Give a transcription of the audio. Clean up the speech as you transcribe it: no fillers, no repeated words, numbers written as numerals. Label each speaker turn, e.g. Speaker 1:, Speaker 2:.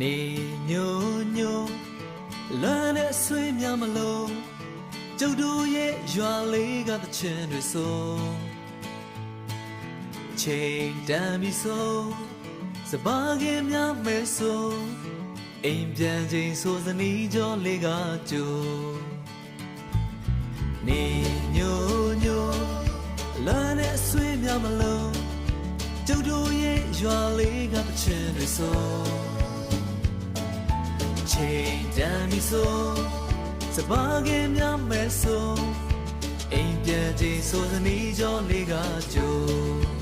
Speaker 1: နေညိုညိုလွမ်းတဲ့ဆွေးများမလို့ကျုပ်တို့ရဲ့ရွာလေးကသချင်းတွေဆိုချိန်တန်ပြီဆိုစပါးကင်များမဲဆိုအိမ်ပြန်ချိန်ဆိုစနီးကြောလေးကကြိုနေညိုညိုလွမ်းတဲ့ဆွေးများမလို့ကျုပ်တို့ရဲ့ရွာလေးကသချင်းတွေဆိုချိန်တန်ပြီဆိုစပါးကင်များမဲဆိုအိမ်ပြန်ချိန်ဆိုစနီးကြောလေးကကြို